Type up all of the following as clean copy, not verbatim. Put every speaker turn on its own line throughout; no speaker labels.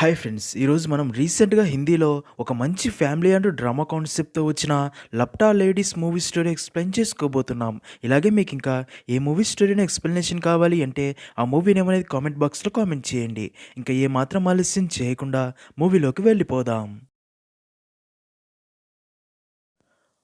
Hi friends! ఈరోజు మనం రీసెంట్‌గా హిందీలో ఒక మంచి ఫ్యామిలీ అండ్ డ్రామా కాన్సెప్ట్‌తో వచ్చిన 'లప్టా లేడీస్' మూవీ స్టోరీ ఎక్స్‌ప్లెయిన్ చేసుకోబోతున్నాం. ఇలాగే మీకింకా ఏ మూవీ స్టోరీని ఎక్స్‌ప్లనేషన్ కావాలి అంటే ఆ మూవీ నేమ్ అనేది కామెంట్ బాక్స్‌లో కామెంట్ చేయండి. ఇంకా ఏమాత్రం ఆలస్యం చేయకుండా మూవీలోకి వెళ్ళిపోదాం.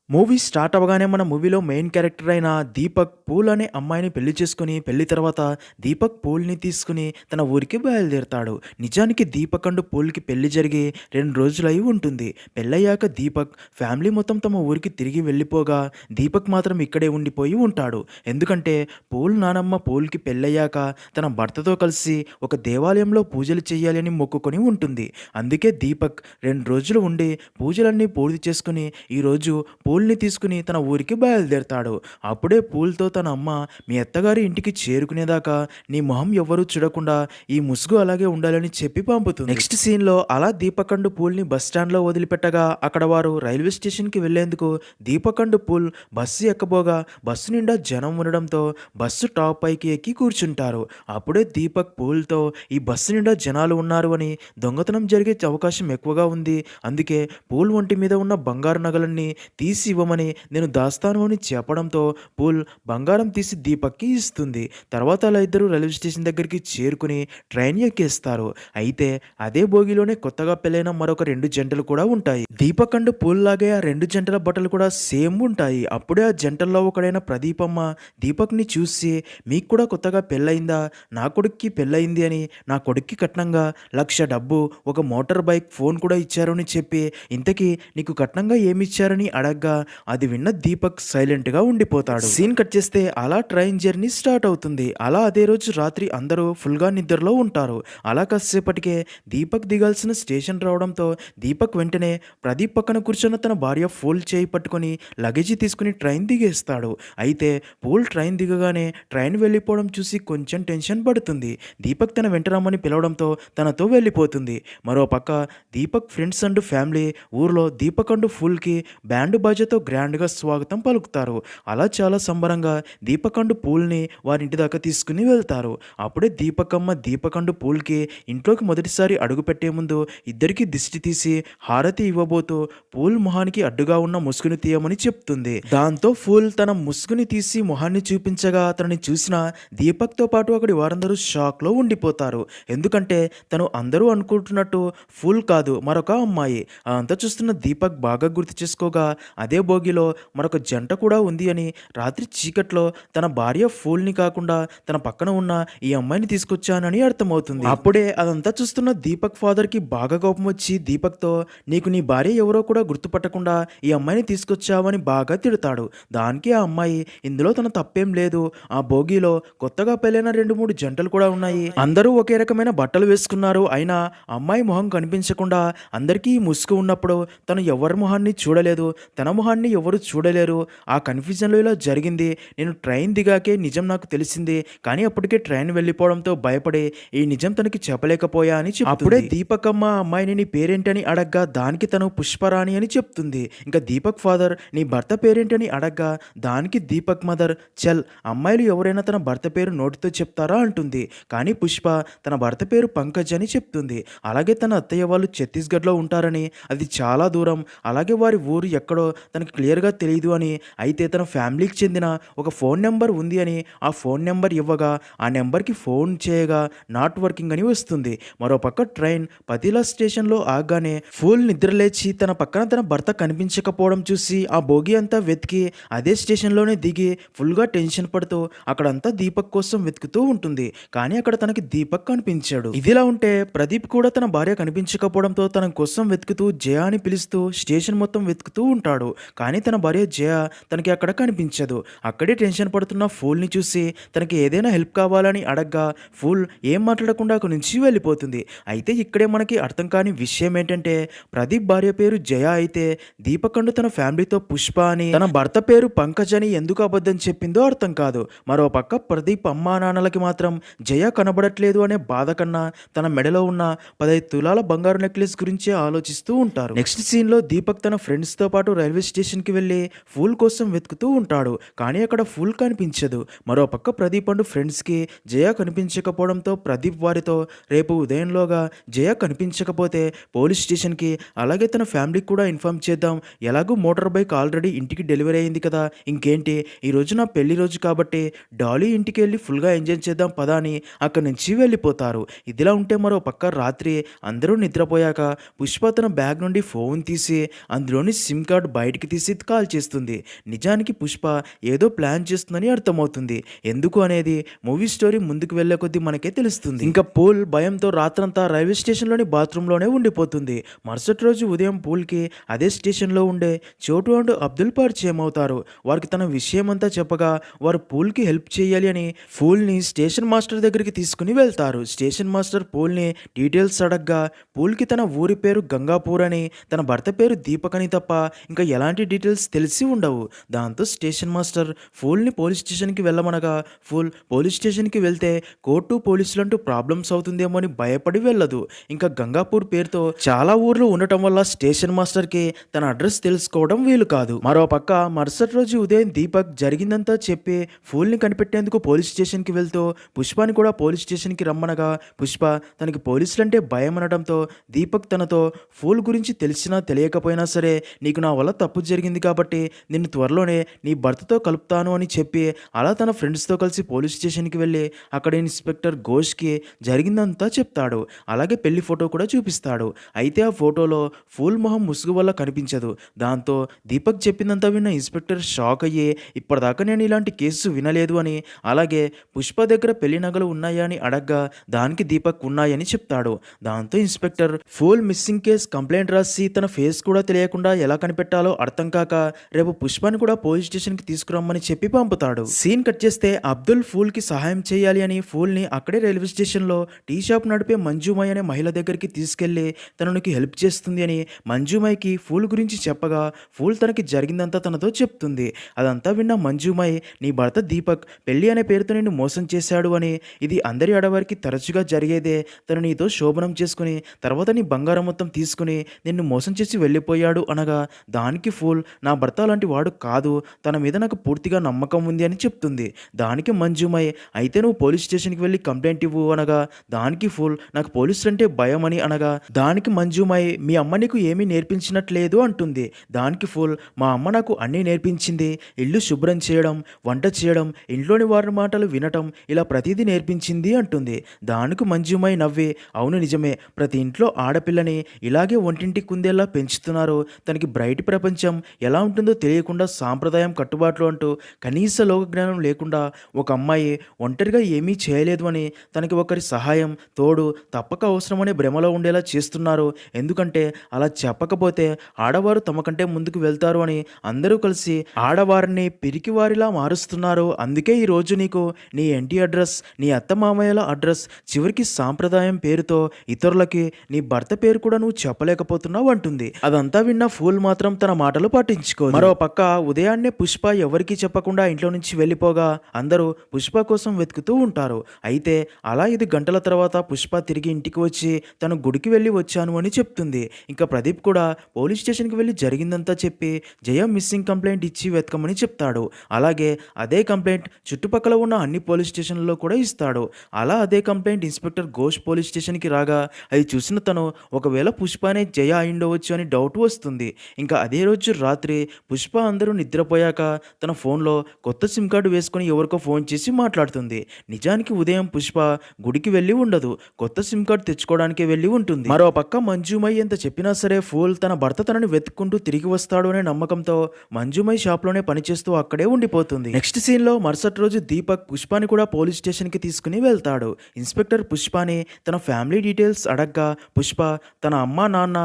మూవీ స్టార్ట్ అవ్వగానే మన మూవీలో మెయిన్ క్యారెక్టర్ అయిన దీపక్ పూల్ అనే అమ్మాయిని పెళ్లి చేసుకుని పెళ్లి తర్వాత దీపక్ పూల్ని తీసుకుని తన ఊరికి బయలుదేరతాడు. నిజానికి దీపక్ అండ్ పూల్కి పెళ్లి జరిగి 2 రోజులు అయి ఉంటుంది. పెళ్ళయ్యాక దీపక్ ఫ్యామిలీ మొత్తం తమ ఊరికి తిరిగి వెళ్ళిపోగా దీపక్ మాత్రం ఇక్కడే ఉండిపోయి ఉంటాడు. ఎందుకంటే పూల్ నానమ్మ పూల్కి పెళ్ళయ్యాక తన భర్తతో కలిసి ఒక దేవాలయంలో పూజలు చేయాలి అని మొక్కుకొని ఉంటుంది. అందుకే దీపక్ 2 రోజులు ఉండి పూజలన్నీ పూర్తి చేసుకుని ఈరోజు పూల్ని తీసుకుని తన ఊరికి బయలుదేరతాడు. అప్పుడే పూల్తో తన అమ్మ, మీ అత్తగారి ఇంటికి చేరుకునేదాకా నీ మొహం ఎవ్వరూ చూడకుండా ఈ ముసుగు అలాగే ఉండాలని చెప్పి పంపుతుంది. నెక్స్ట్ సీన్లో అలా దీపక్ అండ్ పూల్ని బస్ స్టాండ్లో వదిలిపెట్టగా అక్కడ వారు రైల్వే స్టేషన్కి వెళ్లేందుకు దీపక్ అండ్ పూల్ బస్సు ఎక్కబోగా బస్సు నిండా జనం ఉండడంతో బస్సు టాప్ పైకి ఎక్కి కూర్చుంటారు. అప్పుడే దీపక్ పూల్తో ఈ బస్సు నిండా జనాలు ఉన్నారు అని, దొంగతనం జరిగే అవకాశం ఎక్కువగా ఉంది, అందుకే పూల్ ఒంటి మీద ఉన్న బంగారు నగలన్నీ తీసి ఇవ్వమని నేను దాస్తాను అని చెప్పడంతో పూల్ బంగారం తీసి దీపక్కి ఇస్తుంది. తర్వాత అలా ఇద్దరు రైల్వే స్టేషన్ దగ్గరికి చేరుకుని ట్రైన్ ఎక్కేస్తారు. అయితే అదే బోగిలోనే కొత్తగా పెళ్ళైన మరొక 2 జంటలు కూడా ఉంటాయి. దీపక్ అండ్ పూల్ లాగే ఆ 2 జంటల బట్టలు కూడా సేమ్ ఉంటాయి. అప్పుడే ఆ జంటల్లో ఒకడైన ప్రదీపమ్మ దీపక్ని చూసి, మీకు కూడా కొత్తగా పెళ్ళయిందా? నా కొడుక్కి పెళ్ళయింది అని నా కొడుక్కి కట్నంగా 1,00,000 డబ్బు, ఒక మోటార్ బైక్, ఫోన్ కూడా ఇచ్చారు అని చెప్పి, ఇంతకీ నీకు కట్నంగా ఏమిచ్చారని అడగ్గా అది విన్న దీపక్ సైలెంట్గా ఉండిపోతాడు. సీన్ కట్ చేస్తే అలా ట్రైన్ జర్నీ స్టార్ట్ అవుతుంది. అలా అదే రోజు రాత్రి అందరూ ఫుల్గా నిద్రలో ఉంటారు. అలా కాసేపటికే దీపక్ దిగాల్సిన స్టేషన్ రావడంతో దీపక్ వెంటనే ప్రదీప్ పక్కన కూర్చున్న తన భార్య ఫూల్ చేయి పట్టుకొని లగేజీ తీసుకుని ట్రైన్ దిగేస్తాడు. అయితే పూల్ ట్రైన్ దిగగానే ట్రైన్ వెళ్ళిపోవడం చూసి కొంచెం టెన్షన్ పడుతుంది. దీపక్ తన వెంట రమ్మని పిలవడంతో తనతో వెళ్ళిపోతుంది. మరోపక్క దీపక్ ఫ్రెండ్స్ అండ్ ఫ్యామిలీ ఊర్లో దీపక్ అండ్ ఫూల్కి బ్యాండ్ బాజాతో గ్రాండ్గా స్వాగతం పలుకుతారు. అలా చాలా సంబరంగా దీపక్ అండ్ పూల్ని వారింటి దాకా తీసుకుని వెళ్తారు. అప్పుడే దీపకమ్మ దీపక్ అండ్ పూల్కి ఇంట్లోకి మొదటిసారి అడుగుపెట్టే ముందు ఇద్దరికి దిష్టి తీసి హారతి ఇవ్వబోతూ పూల్ మొహానికి అడ్డుగా ఉన్న ముసుగుని తీయమని చెప్తుంది. దాంతో ఫూల్ తన ముసుగుని తీసి మొహాన్ని చూపించగా అతన్ని చూసిన దీపక్తో పాటు అక్కడి వారందరూ షాక్లో ఉండిపోతారు. ఎందుకంటే తను అందరూ అనుకుంటున్నట్టు ఫూల్ కాదు, మరొక అమ్మాయి. అంతా చూస్తున్న దీపక్ బాగా గుర్తు చేసుకోగా అదే బోగిలో మరొక జంట కూడా ఉంది అని, రాత్రి చీకట్లో తన భార్య ఫూల్ని కాకుండా తన పక్కన ఉన్న ఈ అమ్మాయిని తీసుకొచ్చానని అర్థమవుతుంది. అప్పుడే అదంతా చూస్తున్న దీపక్ ఫాదర్కి బాగా కోపం వచ్చి దీపక్తో, నీకు నీ భార్య ఎవరో కూడా గుర్తుపట్టకుండా ఈ అమ్మాయిని తీసుకొచ్చావని బాగా తిడతాడు. దానికి ఆ అమ్మాయి, ఇందులో తన తప్పేం లేదు, ఆ బోగిలో కొత్తగా పెళ్ళైన 2-3 జంటలు కూడా ఉన్నాయి, అందరూ ఒకే రకమైన బట్టలు వేసుకున్నారు, అయినా అమ్మాయి మొహం కనిపించకుండా అందరికీ ఈ ముసుగు ఉన్నప్పుడు తను ఎవరి మొహాన్ని చూడలేదు, తన మొహాన్ని ఎవరు చూడలేరు, ఆ కన్ఫ్యూజన్లో ఇలా జరిగింది, నేను ట్రైన్ దిగాకే నిజం నాకు తెలిసింది, కానీ అప్పటికే ట్రైన్ వెళ్ళిపోవడంతో భయపడి ఈ నిజం తనకి చెప్పలేకపోయా అని చెప్తుంది. అప్పుడే దీపకమ్మ అమ్మాయిని నీ పేరేంటని అడగ్గా దానికి తను పుష్పరాణి అని చెప్తుంది. ఇంకా దీపక్ ఫాదర్ నీ భర్త పేరేంటని అడగ్గా దానికి దీపక్ మదర్, చల్, అమ్మాయిలు ఎవరైనా తన భర్త పేరు నోటితో చెప్తారా అంటుంది. కానీ పుష్ప తన భర్త పేరు పంకజ్ అని చెప్తుంది. అలాగే తన అత్తయ్య వాళ్ళు ఛత్తీస్గఢ్లో ఉంటారని, అది చాలా దూరం, అలాగే వారి ఊరు ఎక్కడో తనకి క్లియర్గా తెలియదు అని, అయితే తన ఫ్యామిలీకి చెందిన ఒక ఫోన్ నెంబర్ ఉంది అని ఆ ఫోన్ నెంబర్ ఇవ్వగా ఆ నెంబర్కి ఫోన్ చేయగా నాట్ వర్కింగ్ అని వస్తుంది. మరోపక్క ట్రైన్ పతిలా స్టేషన్లో ఆగానే ఫుల్ నిద్రలేచి తన పక్కన తన భర్త కనిపించకపోవడం చూసి ఆ బోగి అంతా వెతికి అదే స్టేషన్లోనే దిగి ఫుల్గా టెన్షన్ పడుతూ అక్కడంతా దీపక్ కోసం వెతుకుతూ ఉంటుంది. కానీ అక్కడ తనకి దీపక్ కనిపించాడు. ఇదిలా ఉంటే ప్రదీప్ కూడా తన భార్య కనిపించకపోవడంతో తన కోసం వెతుకుతూ జయ అని పిలుస్తూ స్టేషన్ మొత్తం వెతుకుతూ ఉంటాడు. కానీ తన భార్య జయ తనకి అక్కడ కనిపించదు. అక్కడే టెన్షన్ పడుతున్న ఫూల్ని చూసి తనకి ఏదైనా హెల్ప్ కావాలని అడగ్గా ఫూల్ ఏం మాట్లాడకుండా అక్కడి నుంచి వెళ్ళిపోతుంది. అయితే ఇక్కడే మనకి అర్థం కాని విషయం ఏంటంటే ప్రదీప్ భార్య పేరు జయ అయితే దీపక్ అండ్ తన ఫ్యామిలీతో పుష్ప అని, తన భర్త పేరు పంకజ్ అని ఎందుకు అబద్ధం చెప్పిందో అర్థం కాదు. మరోపక్క ప్రదీప్ అమ్మా నాన్నలకి మాత్రం జయ కనబడట్లేదు అనే బాధ కన్నా తన మెడలో ఉన్న 15 తులాల బంగారు నెక్లెస్ గురించే ఆలోచిస్తూ ఉంటారు. నెక్స్ట్ సీన్లో దీపక్ తన ఫ్రెండ్స్తో పాటు రైల్వే స్టేషన్కి వెళ్ళి ఫూల్ కోసం వెతుకుతూ ఉంటాడు. కానీ అక్కడ ఫూల్ కనిపించదు. మరోపక్క ప్రదీప్ అండ్ ఫ్రెండ్స్కి జయ కనిపించకపోవడంతో ప్రదీప్ వారితో రేపు ఉదయంలోగా జయ కనిపించకపోతే పోలీస్ స్టేషన్కి అలాగే తన ఫ్యామిలీకి కూడా ఇన్ఫార్మ్ చేద్దాం. ఎలాగూ మోటార్ బైక్ ఆల్రెడీ ఇంటికి డెలివరీ అయింది కదా, ఇంకేంటి ఈ రోజు నా పెళ్లి రోజు కాబట్టి డాలీ ఇంటికి వెళ్ళి ఫుల్గా ఎంజాయ్ చేద్దాం పదా అని అక్కడి నుంచి వెళ్ళిపోతారు. ఇదిలా ఉంటే మరో పక్క రాత్రి అందరూ నిద్రపోయాక పుష్ప తన బ్యాగ్ నుండి ఫోన్ తీసి అందులోని సిమ్ కార్డ్ బయటికి తీసి కాల్ చేస్తుంది. నిజానికి పుష్ప ఏదో ప్లాన్ చేస్తుందని అర్థమవుతుంది. ఎందుకు అనేది మూవీ స్టోరీ ముందుకు వెళ్లే కొద్దీ మనకే తెలుస్తుంది. ఇంకా పూల్ భయంతో రాత్రంతా రైల్వే స్టేషన్లోని బాత్రూంలోనే ఉండిపోతుంది. మరుసటి రోజు ఉదయం పూల్కి అదే స్టేషన్లో ఉండే చోటు అండ్ అబ్దుల్ పరిచయం అవుతారు. వారికి తన విషయమంతా చెప్పగా వారు పూల్కి హెల్ప్ చేయాలి అని పూల్ని స్టేషన్ మాస్టర్ దగ్గరికి తీసుకుని వెళ్తారు. స్టేషన్ మాస్టర్ పూల్ని డీటెయిల్స్ అడగ్గా పూల్కి తన ఊరి పేరు గంగాపూర్ అని తన భర్త పేరు దీపక్ అని తప్ప ఇంకా ఎలాంటి డీటెయిల్స్ తెలిసి ఉండవు. దాంతో స్టేషన్ మాస్టర్ పూల్ని పోలీస్ స్టేషన్కి వెళ్ళమనగా పూల్ పోలీస్ స్టేషన్కి వెళ్తే కోర్టు పోలీసులంటూ ప్రాబ్లమ్స్ అవుతుందేమో అని భయపడి వెళ్ళదు. ఇంకా గంగాపూర్ పేరుతో చాలా ఊర్లు ఉండటం వల్ల స్టేషన్ మాస్టర్కి తన అడ్రస్ తెలుసుకోవడం వీలు కాదు. మరోపక్క మరుసటి రోజు ఉదయం దీపక్ జరిగిందంతా చెప్పి ఫూల్ని కనిపెట్టేందుకు పోలీస్ స్టేషన్కి వెళ్తూ పుష్పని కూడా పోలీస్ స్టేషన్కి రమ్మనగా పుష్ప తనకి పోలీసులంటే భయం అనడంతో దీపక్ తనతో ఫూల్ గురించి తెలిసినా తెలియకపోయినా సరే నీకు నా వల్ల తప్పు జరిగింది కాబట్టి నిన్ను త్వరలోనే నీ భర్తతో కలుపుతాను అని చెప్పి అలా తన ఫ్రెండ్స్తో కలిసి పోలీస్ స్టేషన్కి వెళ్ళి అక్కడ ఇన్స్పెక్టర్ ఘోష్కి జరిగిందంతా చెప్తాడు. అలాగే పెళ్లి ఫోటో కూడా చూపిస్తాడు. అయితే ఆ ఫోటోలో ఫూల్ మొహం ముసుగు వల్ల కనిపించదు. దాంతో దీపక్ చెప్పిందంతా విన్న ఇన్స్పెక్టర్ షాక్ అయ్యి ఇప్పటిదాకా నేను ఇలాంటి కేసు వినలేదు అని అలాగే పుష్ప దగ్గర పెళ్లి నగలు ఉన్నాయా అని అడగ్గా దానికి దీపక్ ఉన్నాయని చెప్తాడు. దాంతో ఇన్స్పెక్టర్ ఫూల్ మిస్సింగ్ కేస్ కంప్లైంట్ రాసి తన ఫేస్ కూడా తెలియకుండా ఎలా కనిపెట్టాలో అర్థం కాక రేపు పుష్పని కూడా పోలీస్ స్టేషన్కి తీసుకురమ్మని చెప్పి పంపుతాడు. సీన్ కట్ చేస్తే అబ్దుల్ ఫూల్కి సహాయం చేయాలి అని ఫూల్ని అక్కడే రైల్వే స్టేషన్లో టీ షాప్ నడిపే మంజుమై అనే మహిళ దగ్గరికి తీసుకెళ్లి తనకి హెల్ప్ చేస్తుంది అని మంజుమైకి ఫూల్ గురించి చెప్పగా ఫూల్ తనకి జరిగిందంతా తనతో చెప్తుంది. అదంతా విన్న మంజుమై నీ భర్త దీపక్ పెళ్లి అనే పేరుతో నిన్ను మోసం చేశాడు అని, ఇది అందరి ఆడవారికి తరచుగా జరిగేదే, తను నీతో శోభనం చేసుకుని తర్వాత నీ బంగారం మొత్తం తీసుకుని నిన్ను మోసం చేసి వెళ్ళిపోయాడు అనగా దానికి ఫూల్ నా భర్త అలాంటి వాడు కాదు, తన మీద నాకు పూర్తిగా నమ్మకం ఉంది అని చెప్తుంది. దానికి మంజుమై అయితే నువ్వు పోలీస్ స్టేషన్కి వెళ్ళి కంప్లైంట్ ఇవ్వు అనగా దానికి ఫూల్ నాకు పోలీసులు అంటే భయం అని అనగా దానికి మంజుమై మీ అమ్మ నీకు ఏమీ నేర్పించినట్లేదు అంటుంది. దానికి ఫూల్ మా అమ్మ నాకు అన్నీ నేర్పించింది, ఇల్లు శుభ్రం చేయడం, వంట చేయడం, ఇంట్లోని వారి మాటలు వినటం, ఇలా ప్రతిదీ నేర్పించింది అంటుంది. దానికి మంజుమై నవ్వి అవును నిజమే, ప్రతి ఇంట్లో ఆడపిల్లని ఇలాగే ఒంటింటి కుందేలా పెంచుతున్నారు, తనకి బయటి ప్రపంచం ఎలా ఉంటుందో తెలియకుండా సాంప్రదాయం కట్టుబాట్లు అంటూ కనీస లోక జ్ఞానం లేకుండా ఒక అమ్మాయి ఒంటరిగా ఏమీ చేయలేదు అని, తనకి ఒకరి సహాయం తోడు తప్పక అవసరమనే భ్రమలో ఉండేలా చేస్తున్నారు, ఎందుకంటే అలా చెప్పకపోతే ఆడవారు తమకంటే ముందుకు వెళ్తారు అని అందరూ కలిసి ఆడవారిని పిరికివారిలా మారుస్తున్నారు. అందుకే ఈరోజు నీకు నీ ఇంటి అడ్రస్, నీ అత్త మామయ్యల అడ్రస్, చివరికి సాంప్రదాయం పేరుతో ఇతరులకి నీ భర్త పేరు కూడా నువ్వు చెప్పలేకపోతున్నావు అంటుంది. అదంతా విన్న ఫూల్ మాత్రం తన మాటలు పట్టించుకో. మరో పక్క ఉదయాన్నే పుష్ప ఎవరికీ చెప్పకుండా ఇంట్లో నుంచి వెళ్ళిపోగా అందరూ పుష్ప కోసం వెతుకుతూ ఉంటారు. అయితే అలా 5 గంటల తర్వాత పుష్ప తిరిగి ఇంటికి వచ్చి తను గుడికి వెళ్ళి వచ్చాను అని చెప్తుంది. ఇంకా ప్రదీప్ కూడా పోలీస్ స్టేషన్కి వెళ్ళి జరిగిందంతా చెప్పి జయ మిస్సింగ్ కంప్లైంట్ ఇచ్చి వెతకమని చెప్తాడు. అలాగే అదే కంప్లైంట్ చుట్టుపక్కల ఉన్న అన్ని పోలీస్ స్టేషన్లలో కూడా ఇస్తాడు. అలా అదే కంప్లైంట్ ఇన్స్పెక్టర్ ఘోష్ పోలీస్ స్టేషన్కి రాగా అది చూసిన తను ఒకవేళ పుష్పనే జయ అయిండవచ్చు అని డౌట్ వస్తుంది. ఇంకా అదే రోజు రాత్రి పుష్ప అందరూ నిద్రపోయాక తన ఫోన్లో కొత్త సిమ్ కార్డు వేసుకుని ఎవరికో ఫోన్ చేసి మాట్లాడుతుంది. నిజానికి ఉదయం పుష్ప గుడికి వెళ్ళి ఉండదు, కొత్త సిమ్ కార్డు తెచ్చుకోవడానికే వెళ్ళి ఉంటుంది. మరో పక్క మంజుమై ఎంత చెప్పినా సరే ఫూల్ తన భర్త తనని వెతుక్కుంటూ తిరిగి వస్తాడు అనే నమ్మకంతో మంజుమై షాప్లోనే పనిచేస్తూ అక్కడే ఉండిపోతుంది. నెక్స్ట్ సీన్లో మరుసటి రోజు దీపక్ పుష్పాని కూడా పోలీస్ స్టేషన్కి తీసుకుని వెళ్తాడు. ఇన్స్పెక్టర్ పుష్పాని తన ఫ్యామిలీ డీటెయిల్స్ అడగ్గా పుష్ప తన అమ్మ నాన్న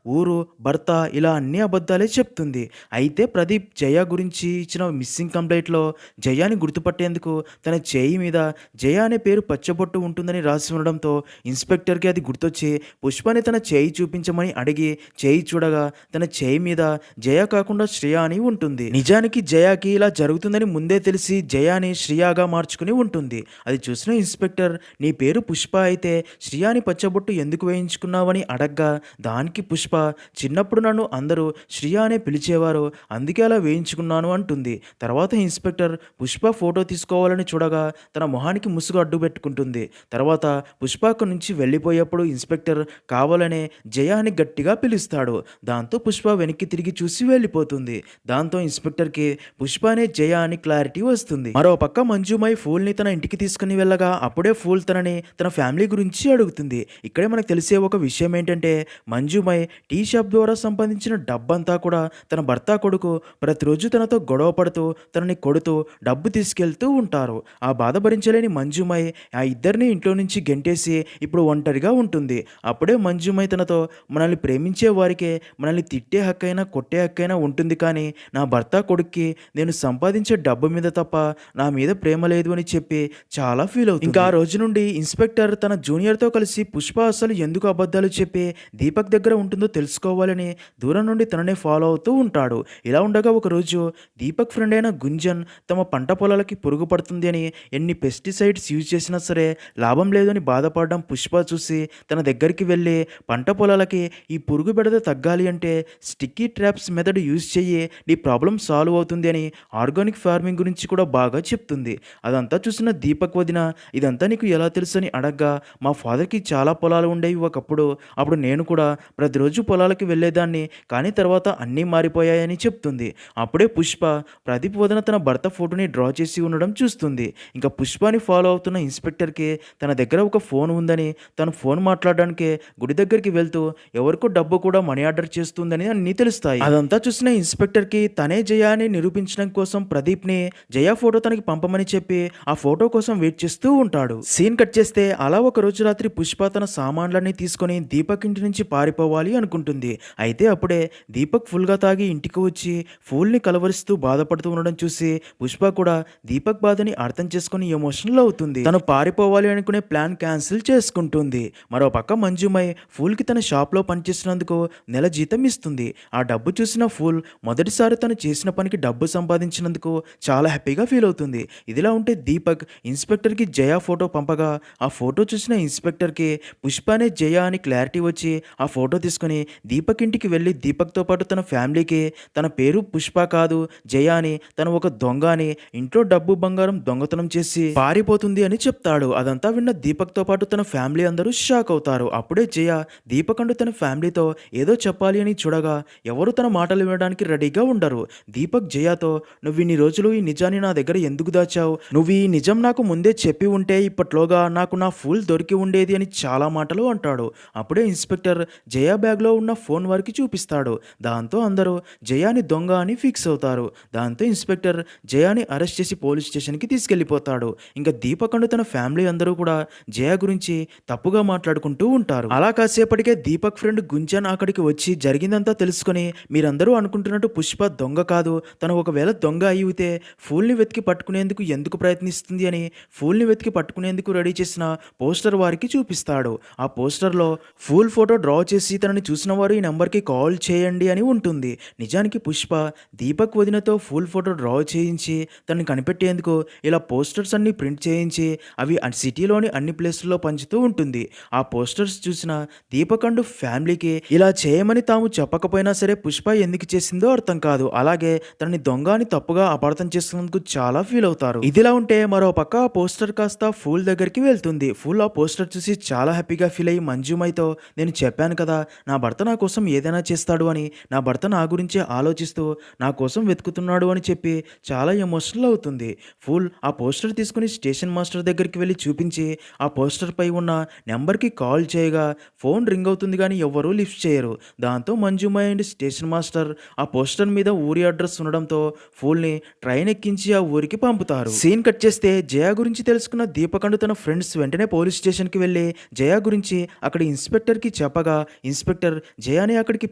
ఊరు భర్త ఇలా అన్ని అబద్ధాలే చెప్తుంది. అయితే ప్రదీప్ జయ గురించి ఇచ్చిన మిస్సింగ్ కంప్లైంట్లో జయాని గుర్తుపట్టేందుకు తన చేయి మీద జయ అనే పేరు పచ్చబొట్టు ఉంటుందని రాసి ఉండడంతో ఇన్స్పెక్టర్కి అది గుర్తొచ్చి పుష్పని తన చేయి చూపించమని అడిగి చేయి చూడగా తన చేయి మీద జయ కాకుండా శ్రేయ అని ఉంటుంది. నిజానికి జయాకి ఇలా జరుగుతుందని ముందే తెలిసి జయాని శ్రియాగా మార్చుకుని ఉంటుంది. అది చూసిన ఇన్స్పెక్టర్ నీ పేరు పుష్ప అయితే శ్రియాని పచ్చబొట్టు ఎందుకు వేయించుకున్నావని అడగ్గా దానికి పుష్ప చిన్నప్పుడు నన్ను అందరూ శ్రియ అనే పిలిచేవారు, అందుకే అలా వేయించుకున్నాను అంటుంది. తర్వాత ఇన్స్‌పెక్టర్ పుష్ప ఫోటో తీసుకోవాలని చూడగా తన మొహానికి ముసుగు అడ్డు పెట్టుకుంటుంది. తర్వాత పుష్ప అక్కడి నుంచి వెళ్ళిపోయేప్పుడు ఇన్స్‌పెక్టర్ కావాలనే జయ అని గట్టిగా పిలుస్తాడు. దాంతో పుష్ప వెనక్కి తిరిగి చూసి వెళ్ళిపోతుంది. దాంతో ఇన్స్‌పెక్టర్‌కి పుష్ప అనే జయ అని క్లారిటీ వస్తుంది. మరో పక్క మంజుమై ఫూల్‌ని తన ఇంటికి తీసుకుని వెళ్ళగా అప్పుడే ఫూల్ తనని తన ఫ్యామిలీ గురించి అడుగుతుంది. ఇక్కడే మనకు తెలిసే ఒక విషయం ఏంటంటే మంజుమై టీ షాప్ ద్వారా సంపాదించిన డబ్బంతా కూడా తన భర్త, కొడుకు ప్రతిరోజు తనతో గొడవ పడుతూ తనని కొడుతూ డబ్బు తీసుకెళ్తూ ఉంటారు. ఆ బాధ భరించలేని మంజుమై ఆ ఇద్దరిని ఇంట్లో నుంచి గెంటేసి ఇప్పుడు ఒంటరిగా ఉంటుంది. అప్పుడే మంజుమై తనతో మనల్ని ప్రేమించే వారికే మనల్ని తిట్టే హక్కైనా కొట్టే హక్కైనా ఉంటుంది, కానీ నా భర్త, కొడుక్కి నేను సంపాదించే డబ్బు మీద తప్ప నా మీద ప్రేమ లేదు అని చెప్పి చాలా ఫీల్ అవుతుంది. ఇంకా ఆ రోజు నుండి ఇన్స్‌పెక్టర్ తన జూనియర్‌తో కలిసి పుష్ప అసలు ఎందుకు అబద్ధాలు చెప్పి దీపక్ దగ్గర ఉంటుందో తెలుసుకోవాలని దూరం నుండి తననే ఫాలో అవుతూ ఉంటాడు. ఇలా ఉండగా ఒకరోజు దీపక్ ఫ్రెండ్ అయిన గుంజన్ తమ పంట పొలాలకి పురుగు పడుతుంది అని ఎన్ని పెస్టిసైడ్స్ యూజ్ చేసినా సరే లాభం లేదని బాధపడడం పుష్ప చూసి తన దగ్గరికి వెళ్ళి పంట పొలాలకి ఈ పురుగు బెడద తగ్గాలి అంటే స్టిక్కీ ట్రాప్స్ మెథడ్ యూజ్ చెయ్యి, నీ ప్రాబ్లం సాల్వ్ అవుతుంది అని ఆర్గానిక్ ఫార్మింగ్ గురించి కూడా బాగా చెప్తుంది. అదంతా చూసిన దీపక్ వదిన ఇదంతా నీకు ఎలా తెలుసు అని అడగ్గా మా ఫాదర్కి చాలా పొలాలు ఉండేవి ఒకప్పుడు, అప్పుడు నేను కూడా ప్రతిరోజు పొలాలకి వెళ్ళేదాన్ని, కానీ తర్వాత అన్నీ మారిపోయాయని చెప్తుంది. అప్పుడే పుష్ప ప్రదీప్ వదిన తన భర్త ఫోటోని డ్రా చేసి ఉండడం చూస్తుంది. ఇంకా పుష్పని ఫాలో అవుతున్న ఇన్స్‌పెక్టర్‌కి తన దగ్గర ఒక ఫోన్ ఉందని, తను ఫోన్ మాట్లాడడానికి గుడి దగ్గరికి వెళ్తూ ఎవరికో డబ్బు కూడా మనీ ఆర్డర్ చేస్తుందని అన్నీ తెలుస్తాయి. అదంతా చూసిన ఇన్స్‌పెక్టర్‌కి తనే జయ అని నిరూపించడం కోసం ప్రదీప్‌ని జయ ఫోటో తనకి పంపమని చెప్పి ఆ ఫోటో కోసం వెయిట్ చేస్తూ ఉంటాడు. సీన్ కట్ చేస్తే అలా ఒక రోజు రాత్రి పుష్ప తన సామాన్లన్నీ తీసుకొని దీపక్ ఇంటి నుంచి పారిపోవాలి అనుకుంటుంది. అయితే అప్పుడే దీపక్ ఫుల్గా తాగి ఇంటికి వచ్చి ఫూల్ని కలవరిస్తూ బాధపడుతూ ఉండడం చూసి పుష్ప కూడా దీపక్ బాధని అర్థం చేసుకుని ఎమోషనల్ అవుతుంది. తను పారిపోవాలి అనుకునే ప్లాన్ క్యాన్సిల్ చేసుకుంటుంది. మరో పక్క మంజుమై ఫూల్కి తన షాప్లో పనిచేసినందుకు నెల జీతం ఇస్తుంది. ఆ డబ్బు చూసిన ఫూల్ మొదటిసారి తను చేసిన పనికి డబ్బు సంపాదించినందుకు చాలా హ్యాపీగా ఫీల్ అవుతుంది. ఇదిలా ఉంటే దీపక్ ఇన్స్‌పెక్టర్‌కి జయ ఫోటో పంపగా ఆ ఫోటో చూసిన ఇన్స్‌పెక్టర్‌కి పుష్ప అనే జయ అని క్లారిటీ వచ్చి ఆ ఫోటో తీసుకుని దీపక్ ఇంటికి వెళ్ళి దీపక్‌తో పాటు తన ఫ్యామిలీకి తన పేరు పుష్ప కాదు జయ అని, తను ఒక దొంగ అని, ఇంట్లో డబ్బు బంగారం దొంగతనం చేసి పారిపోతుంది అని చెప్తాడు. అదంతా విన్న దీపక్‌తో పాటు తన ఫ్యామిలీ అందరూ షాక్ అవుతారు. అప్పుడే జయ దీపక్ అంటూ తన ఫ్యామిలీతో ఏదో చెప్పాలి అని చూడగా ఎవరు తన మాటలు వినడానికి రెడీగా ఉండరు. దీపక్ జయతో నువ్వు ఇన్ని రోజులు ఈ నిజాన్ని నా దగ్గర ఎందుకు దాచావు, నువ్వు ఈ నిజం నాకు ముందే చెప్పి ఉంటే ఇప్పట్లోగా నాకు నా ఫుల్ దొరికి ఉండేది అని చాలా మాటలు అంటాడు. అప్పుడే ఇన్స్‌పెక్టర్ జయ బ్యాగ్లో ఉన్న ఫోన్ వారికి చూపిస్తాడు. దాంతో అందరూ జయాని దొంగ అని ఫిక్స్ అవుతారు. దాంతో ఇన్స్‌పెక్టర్ జయాని అరెస్ట్ చేసి పోలీస్ స్టేషన్కి తీసుకెళ్లిపోతాడు. ఇంకా దీపక్ అండ్ తన ఫ్యామిలీ అందరూ కూడా జయ గురించి తప్పుగా మాట్లాడుకుంటూ ఉంటారు. అలా కాసేపటికే దీపక్ ఫ్రెండ్ గుంజన్ అక్కడికి వచ్చి జరిగిందంతా తెలుసుకుని మీరందరూ అనుకుంటున్నట్టు పుష్ప దొంగ కాదు, తను ఒకవేళ దొంగ అయితే ఫూల్ని వెతికి పట్టుకునేందుకు ఎందుకు ప్రయత్నిస్తుంది అని ఫూల్ని వెతికి పట్టుకునేందుకు రెడీ చేసిన పోస్టర్ వారికి చూపిస్తాడు. ఆ పోస్టర్లో ఫూల్ ఫోటో డ్రా చేసి తనని చూసిన వారు ఈ నెంబర్కి కాల్ చేయండి అని ఉంటుంది. నిజానికి పుష్ప దీపక్ వదినతో ఫుల్ ఫోటో డ్రా చేయించి తనని కనిపెట్టేందుకు ఇలా పోస్టర్స్ అన్ని ప్రింట్ చేయించి అవి సిటీలోని అన్ని ప్లేసుల్లో పంచుతూ ఉంటుంది. ఆ పోస్టర్స్ చూసిన దీపక్ అండ్ ఫ్యామిలీకి ఇలా చేయమని తాము చెప్పకపోయినా సరే పుష్ప ఎందుకు చేసిందో అర్థం కాదు. అలాగే తనని దొంగ అని తప్పుగా అపార్థం చేస్తున్నందుకు చాలా ఫీల్ అవుతారు. ఇదిలా ఉంటే మరో పక్క ఆ పోస్టర్ కాస్త ఫూల్ దగ్గరికి వెళ్తుంది. ఫూల్ ఆ పోస్టర్ చూసి చాలా హ్యాపీగా ఫీల్ అయ్యి మంజుమైతో నేను చెప్పాను కదా నా భర్త నా కోసం ఏదైనా చేస్తాడు అని, నా భర్త నా గురించే ఆలోచిస్తూ నా కోసం వెతుకుతున్నాడు అని చెప్పి చాలా ఎమోషనల్ అవుతుంది. ఫూల్ ఆ పోస్టర్ తీసుకుని స్టేషన్ మాస్టర్ దగ్గరికి వెళ్ళి చూపించి ఆ పోస్టర్ పై ఉన్న నెంబర్కి కాల్ చేయగా ఫోన్ రింగ్ అవుతుంది కానీ ఎవ్వరూ లిఫ్ట్ చేయరు. దాంతో మంజుమై అండ్ స్టేషన్ మాస్టర్ ఆ పోస్టర్ మీద ఊరి అడ్రస్ ఉండడంతో ఫూల్ని ట్రైన్ ఎక్కించి ఆ ఊరికి పంపుతారు. సీన్ కట్ చేస్తే జయ గురించి తెలుసుకున్న దీపక్ అండ్ తన ఫ్రెండ్స్ వెంటనే పోలీస్ స్టేషన్కి వెళ్ళి జయ గురించి అక్కడ ఇన్స్‌పెక్టర్కి చెప్పగా ఇన్స్‌పెక్టర్ జయాని అక్కడికి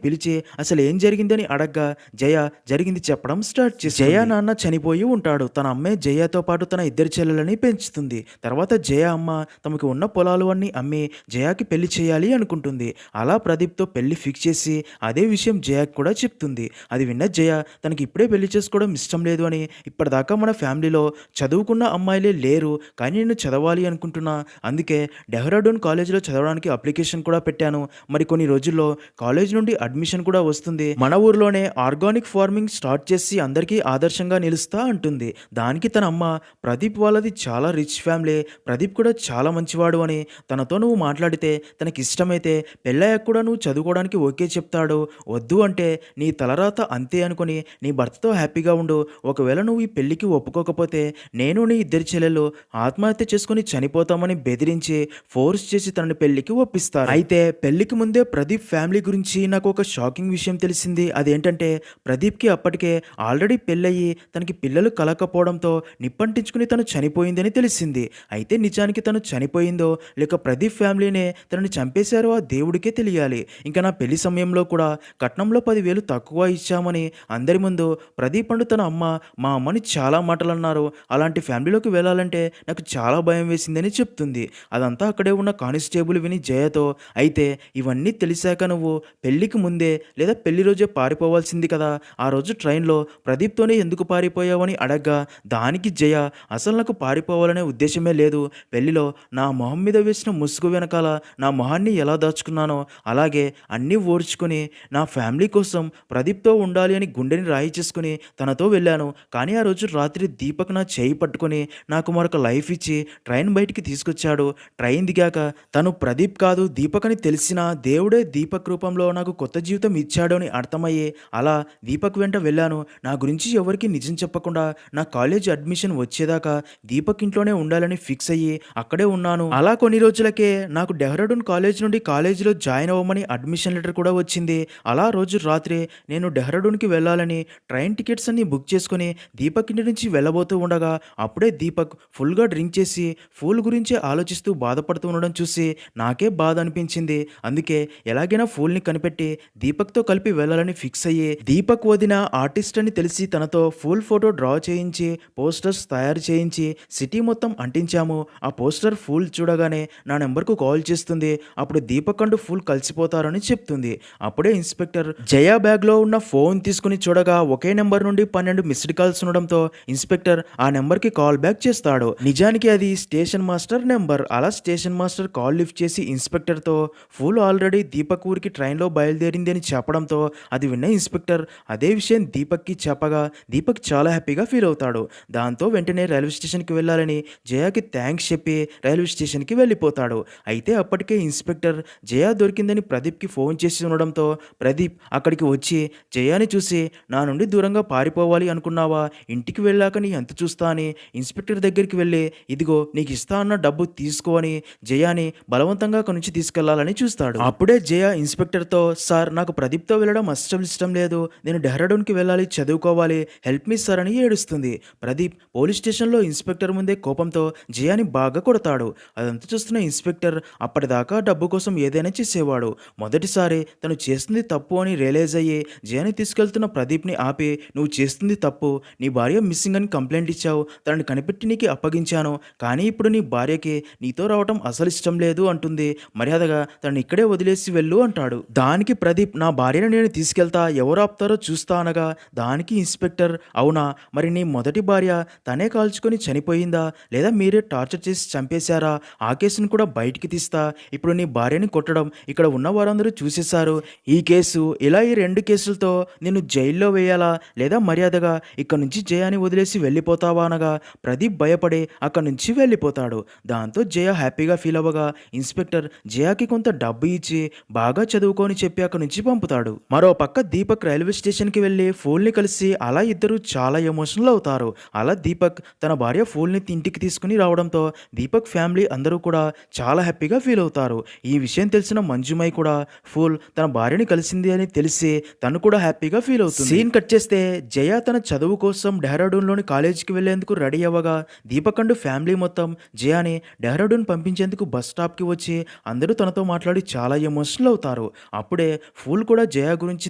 పిలిచి అసలు ఏం జరిగిందని అడగ్గా జయ జరిగింది చెప్పడం స్టార్ట్ చేసి జయ నాన్న చనిపోయి ఉంటాడు. తన అమ్మే జయతో పాటు తన ఇద్దరు చెల్లెలని పెంచుతుంది. తర్వాత జయ అమ్మ తమకు ఉన్న పొలాలు అన్నీ అమ్మి జయాకి పెళ్లి చేయాలి అనుకుంటుంది. అలా ప్రదీప్తో పెళ్లి ఫిక్స్ చేసి అదే విషయం జయాకి కూడా చెప్తుంది. అది విన్న జయ తనకి ఇప్పుడే పెళ్లి చేసుకోవడం ఇష్టం లేదు అని, ఇప్పటిదాకా మన ఫ్యామిలీలో చదువుకున్న అమ్మాయిలే లేరు, కానీ నేను చదవాలి అనుకుంటున్నా, అందుకే డెహ్రాడూన్ కాలేజీలో చదవడానికి అప్లికేషన్ కూడా పెట్టాను, మరి కొన్ని రోజుల్లో కాలేజ్ నుండి అడ్మిషన్ కూడా వస్తుంది, మన ఊర్లోనే ఆర్గానిక్ ఫార్మింగ్ స్టార్ట్ చేసి అందరికీ ఆదర్శంగా నిలుస్తా అంటుంది. దానికి తన అమ్మ ప్రదీప్ వాళ్ళది చాలా రిచ్ ఫ్యామిలీ. ప్రదీప్ కూడా చాలా మంచివాడు అని తనతో నువ్వు మాట్లాడితే తనకిష్టమైతే పెళ్ళయ్యాక కూడా నువ్వు చదువుకోవడానికి ఓకే చెప్తాడు. వద్దు అంటే నీ తలరాత అంతే అనుకుని నీ భర్తతో హ్యాపీగా ఉండు. ఒకవేళ నువ్వు ఈ పెళ్ళికి ఒప్పుకోకపోతే నేను నీ ఇద్దరి చెల్లెలు ఆత్మహత్య చేసుకొని చనిపోతామని బెదిరించి ఫోర్స్ చేసి తనని పెళ్లికి ఒప్పిస్తారు. అయితే పెళ్లికి ముందే ప్రదీప్ ఫ్యామిలీ గురించి నాకు ఒక షాకింగ్ విషయం తెలిసింది. అదేంటంటే ప్రదీప్కి అప్పటికే ఆల్రెడీ పెళ్ళయి తనకి పిల్లలు కలగకపోవడంతో నిప్పంటించుకుని తను చనిపోయిందని తెలిసింది. అయితే నిజానికి తను చనిపోయిందో లేక ప్రదీప్ ఫ్యామిలీనే తనని చంపేశారో ఆ దేవుడికే తెలియాలి. ఇంకా నా పెళ్లి సమయంలో కూడా కట్నంలో 10,000 తక్కువ ఇచ్చామని అందరి ముందు ప్రదీప్ అండ్ తన అమ్మ మా అమ్మని చాలా మాటలు అన్నారు. అలాంటి ఫ్యామిలీలోకి వెళ్ళాలంటే నాకు చాలా భయం వేసిందని చెప్తుంది. అదంతా అక్కడే ఉన్న కానిస్టేబుల్ విని జయతో, అయితే ఇవన్నీ తెలిసాక నువ్వు పెళ్లికి ముందే లేదా పెళ్లి రోజే పారిపోవాల్సింది కదా, ఆ రోజు ట్రైన్లో ప్రదీప్తోనే ఎందుకు పారిపోయావని అడగ్గా దానికి జయ, అసలు నాకు పారిపోవాలనే ఉద్దేశమే లేదు. పెళ్లిలో నా మొహం మీద వేసిన ముసుగు వెనకాల నా మొహాన్ని ఎలా దాచుకున్నానో అలాగే అన్నీ ఓర్చుకుని నా ఫ్యామిలీ కోసం ప్రదీప్తో ఉండాలి అని గుండెని రాయి చేసుకుని తనతో వెళ్ళాను. కానీ ఆ రోజు రాత్రి దీపక్ నా చేయి పట్టుకొని నాకు మరొక లైఫ్ ఇచ్చి ట్రైన్ బయటికి తీసుకొచ్చాడు. ట్రైన్ దిగాక తను ప్రదీప్ కాదు దీపక్ అని తెలిసిన దేవుడే దీపక్ రూపంలో నాకు కొత్త జీవితం ఇచ్చాడు అని అర్థమయ్యి అలా దీపక్ వెంట వెళ్ళాను. నా గురించి ఎవరికి నిజం చెప్పకుండా నా కాలేజ్ అడ్మిషన్ వచ్చేదాకా దీపక్ ఇంట్లోనే ఉండాలని ఫిక్స్ అయ్యి అక్కడే ఉన్నాను. అలా కొన్ని రోజులకే నాకు డెహ్రాడూన్ కాలేజ్ నుండి కాలేజీలో జాయిన్ అవ్వమని అడ్మిషన్ లెటర్ కూడా వచ్చింది. అలా రోజు రాత్రి నేను డెహ్రాడూన్కి వెళ్ళాలని ట్రైన్ టికెట్స్ అన్ని బుక్ చేసుకుని దీపక్ ఇంటి నుంచి వెళ్ళబోతూ ఉండగా అప్పుడే దీపక్ ఫుల్గా డ్రింక్ చేసి ఫూల్ గురించే ఆలోచిస్తూ బాధపడుతూ ఉండడం చూసి నాకే బాధ అనిపించింది. అందుకే ఎలాగైనా ఫూల్ని కనిపెట్టి దీపక్తో కలిపి వెళ్ళాలని ఫిక్స్ అయ్యి దీపక్ వదిన ఆర్టిస్ట్ అని తెలిసి తనతో ఫుల్ ఫోటో డ్రా చేయించి పోస్టర్స్ తయారు చేయించి సిటీ మొత్తం అంటించాము. ఆ పోస్టర్ ఫుల్ చూడగానే నా నెంబర్కు కాల్ చేస్తుంది. అప్పుడు దీపక్ అండ్ ఫుల్ కలిసిపోతారని చెప్తుంది. అప్పుడే ఇన్స్పెక్టర్ జయ బ్యాగ్లో ఉన్న ఫోన్ తీసుకుని చూడగా ఒకే నెంబర్ నుండి 12 మిస్డ్ కాల్స్ ఉండడంతో ఇన్స్పెక్టర్ ఆ నెంబర్కి కాల్ బ్యాక్ చేస్తాడు. నిజానికి అది స్టేషన్ మాస్టర్ నెంబర్. అలా స్టేషన్ మాస్టర్ కాల్ లిఫ్ట్ చేసి ఇన్స్పెక్టర్తో ఫుల్ ఆల్రెడీ దీపక్ ఊరికి ట్రైన్లో బయలుదేరింది అని చెప్పడంతో అది విన్న ఇన్స్పెక్టర్ అదే విషయం దీపక్కి చెప్పగా దీపక్ చాలా హ్యాపీగా ఫీల్ అవుతాడు. దాంతో వెంటనే రైల్వే స్టేషన్కి వెళ్ళాలని జయాకి థ్యాంక్స్ చెప్పి రైల్వే స్టేషన్కి వెళ్ళిపోతాడు. అయితే అప్పటికే ఇన్స్పెక్టర్ జయ దొరికిందని ప్రదీప్కి ఫోన్ చేసి ఉండడంతో ప్రదీప్ అక్కడికి వచ్చి జయాని చూసి నా నుండి దూరంగా పారిపోవాలి అనుకున్నావా, ఇంటికి వెళ్ళాక నీ ఎంత చూస్తా అని ఇన్స్పెక్టర్ దగ్గరికి వెళ్ళి ఇదిగో నీకు ఇస్తా అన్న డబ్బు తీసుకో అని జయాని బలవంతంగా అక్కడి నుంచి తీసుకెళ్లాలని చూస్తాడు. అప్పుడే జయ ఇన్స్పెక్టర్తో సార్ నాకు ప్రదీప్తో వెళ్ళడం అస్సలు ఇష్టం లేదు, నేను డెహ్రాడూన్కి వెళ్ళాలి, చదువుకోవాలి, హెల్ప్ మీ సార్ అని ఏడుస్తుంది. ప్రదీప్ పోలీస్ స్టేషన్లో ఇన్స్పెక్టర్ ముందే కోపంతో జయాని బాగా కొడతాడు. అదంతా చూస్తున్న ఇన్స్పెక్టర్ అప్పటిదాకా డబ్బు కోసం ఏదైనా చేసేవాడు. మొదటిసారి తను చేస్తుంది తప్పు అని రియలైజ్ అయ్యి జయాని తీసుకెళ్తున్న ప్రదీప్ని ఆపి నువ్వు చేస్తుంది తప్పు, నీ భార్య మిస్సింగ్ అని కంప్లైంట్ ఇచ్చావు, తనని కనిపెట్టి నీకు అప్పగించాను, కానీ ఇప్పుడు నీ భార్యకి నీతో రావటం అసలు ఇష్టం లేదు అంటుంది, మర్యాదగా తనని ఇక్కడే వదిలేసి వెళ్ళు అంటాడు. దానికి ప్రదీప్ నా భార్యను నేను తీసుకెళ్తా, ఎవరు ఆపుతారో చూస్తా అనగా దానికి ఇన్స్పెక్టర్ అవునా, మరి నీ మొదటి భార్య తనే కాల్చుకొని చనిపోయిందా లేదా మీరే టార్చర్ చేసి చంపేశారా, ఆ కేసును కూడా బయటికి తీస్తా, ఇప్పుడు నీ భార్యని కొట్టడం ఇక్కడ ఉన్న వారందరూ చూసేశారు, ఈ కేసు ఇలా ఈ 2 కేసులతో నేను జైల్లో వేయాలా లేదా మర్యాదగా ఇక్కడ నుంచి జయాని వదిలేసి వెళ్ళిపోతావా అనగా ప్రదీప్ భయపడి అక్కడి నుంచి వెళ్ళిపోతాడు. దాంతో జయ హ్యాపీగా ఫీల్ అవ్వగా ఇన్స్పెక్టర్ జయాకి కొంత డబ్బు ఇచ్చి బాగా చదువుకొని చెప్పి అక్కడి నుంచి పంపుతాడు. మరో పక్క దీపక్ రైల్వే స్టేషన్కి వెళ్ళి ఫూల్ని కలిసి అలా ఇద్దరు చాలా ఎమోషనల్ అవుతారు. అలా దీపక్ తన భార్య ఫూల్ని ఇంటికి తీసుకుని రావడంతో దీపక్ ఫ్యామిలీ అందరూ కూడా చాలా హ్యాపీగా ఫీల్ అవుతారు. ఈ విషయం తెలిసిన మంజుమై కూడా ఫూల్ తన భార్యని కలిసింది అని తెలిసి తను కూడా హ్యాపీగా ఫీల్ అవుతుంది. సీన్ కట్ చేస్తే జయ తన చదువు కోసం డెహ్రాడూన్లోని కాలేజీకి వెళ్లేందుకు రెడీ అవ్వగా దీపక్ అండ్ ఫ్యామిలీ మొత్తం జయాని డెహ్రాడూన్ పంపించేందుకు బస్ స్టాప్కి వచ్చి అందరూ తనతో మాట్లాడి చాలా ఎమోషనల్ అవుతారు. అప్పుడే ఫూల్ కూడా జయ గురించి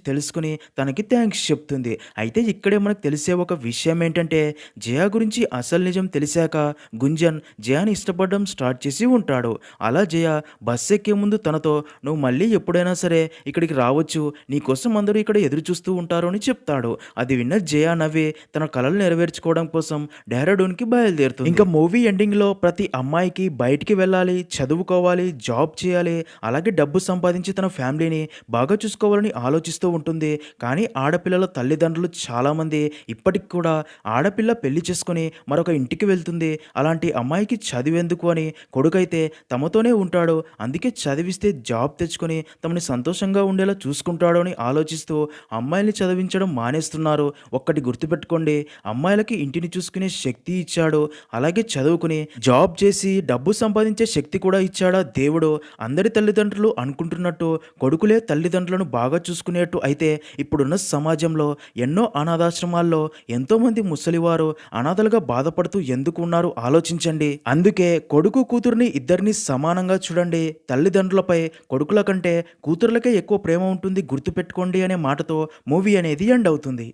తెలుసుకుని తనకి థ్యాంక్స్ చెప్తుంది. అయితే ఇక్కడే మనకు తెలిసే ఒక విషయం ఏంటంటే జయ గురించి అసలు నిజం తెలిసాక గుంజన్ జయాని ఇష్టపడడం స్టార్ట్ చేసి ఉంటాడు. అలా జయ బస్ ఎక్కే ముందు తనతో నువ్వు మళ్ళీ ఎప్పుడైనా సరే ఇక్కడికి రావచ్చు, నీకోసం అందరూ ఇక్కడ ఎదురు చూస్తూ ఉంటారు అని చెప్తాడు. అది విన్న జయ నవ్వి తన కలలు నెరవేర్చుకోవడం కోసం డెహ్రాడూన్కి బయలుదేరుతుంది. ఇంకా మూవీ ఎండింగ్లో ప్రతి అమ్మాయికి బయటికి వెళ్ళాలి, చదువుకోవాలి, జాబ్ చేయాలి, అలాగే డబ్బు సంపాదించి తన ఫ్యామిలీని బాగా చూసుకోవాలని ఆలోచిస్తూ ఉంటుంది. ఉంటుంది. కానీ ఆడపిల్లల తల్లిదండ్రులు చాలామంది ఇప్పటికి కూడా ఆడపిల్ల పెళ్లి చేసుకొని మరొక ఇంటికి వెళ్తుంది. అలాంటి అమ్మాయికి చదివెందుకు అని కొడుకైతే తమతోనే ఉంటాడు. అందుకే చదివిస్తే జాబ్ తెచ్చుకొని తమని సంతోషంగా ఉండేలా చూసుకుంటాడు అని ఆలోచిస్తూ అమ్మాయిల్ని చదివించడం మానేస్తున్నారు. ఒక్కటి గుర్తుపెట్టుకోండి, అమ్మాయిలకి ఇంటిని చూసుకునే శక్తి ఇచ్చాడు. అలాగే చదువుకుని జాబ్ చేసి డబ్బు సంపాదించే శక్తి కూడా ఇచ్చాడా దేవుడు. అందరి తల్లిదండ్రులు అనుకుంటున్నట్టు కొడుకులే తల్లిదండ్రులను బాగా చూసుకునేట్టు అయితే ఇప్పుడున్న సమాజంలో ఎన్నో అనాథాశ్రమాల్లో ఎంతోమంది ముసలివారు అనాథలుగా బాధపడుతూ ఎందుకు ఉన్నారు ఆలోచించండి. అందుకే కొడుకు కూతుర్ని ఇద్దరిని సమానంగా చూడండి. తల్లిదండ్రులపై కొడుకుల కంటే కూతుర్లకే ఎక్కువ ప్రేమ ఉంటుంది గుర్తుపెట్టుకోండి అనే మాటతో మూవీ అనేది ఎండ్ అవుతుంది.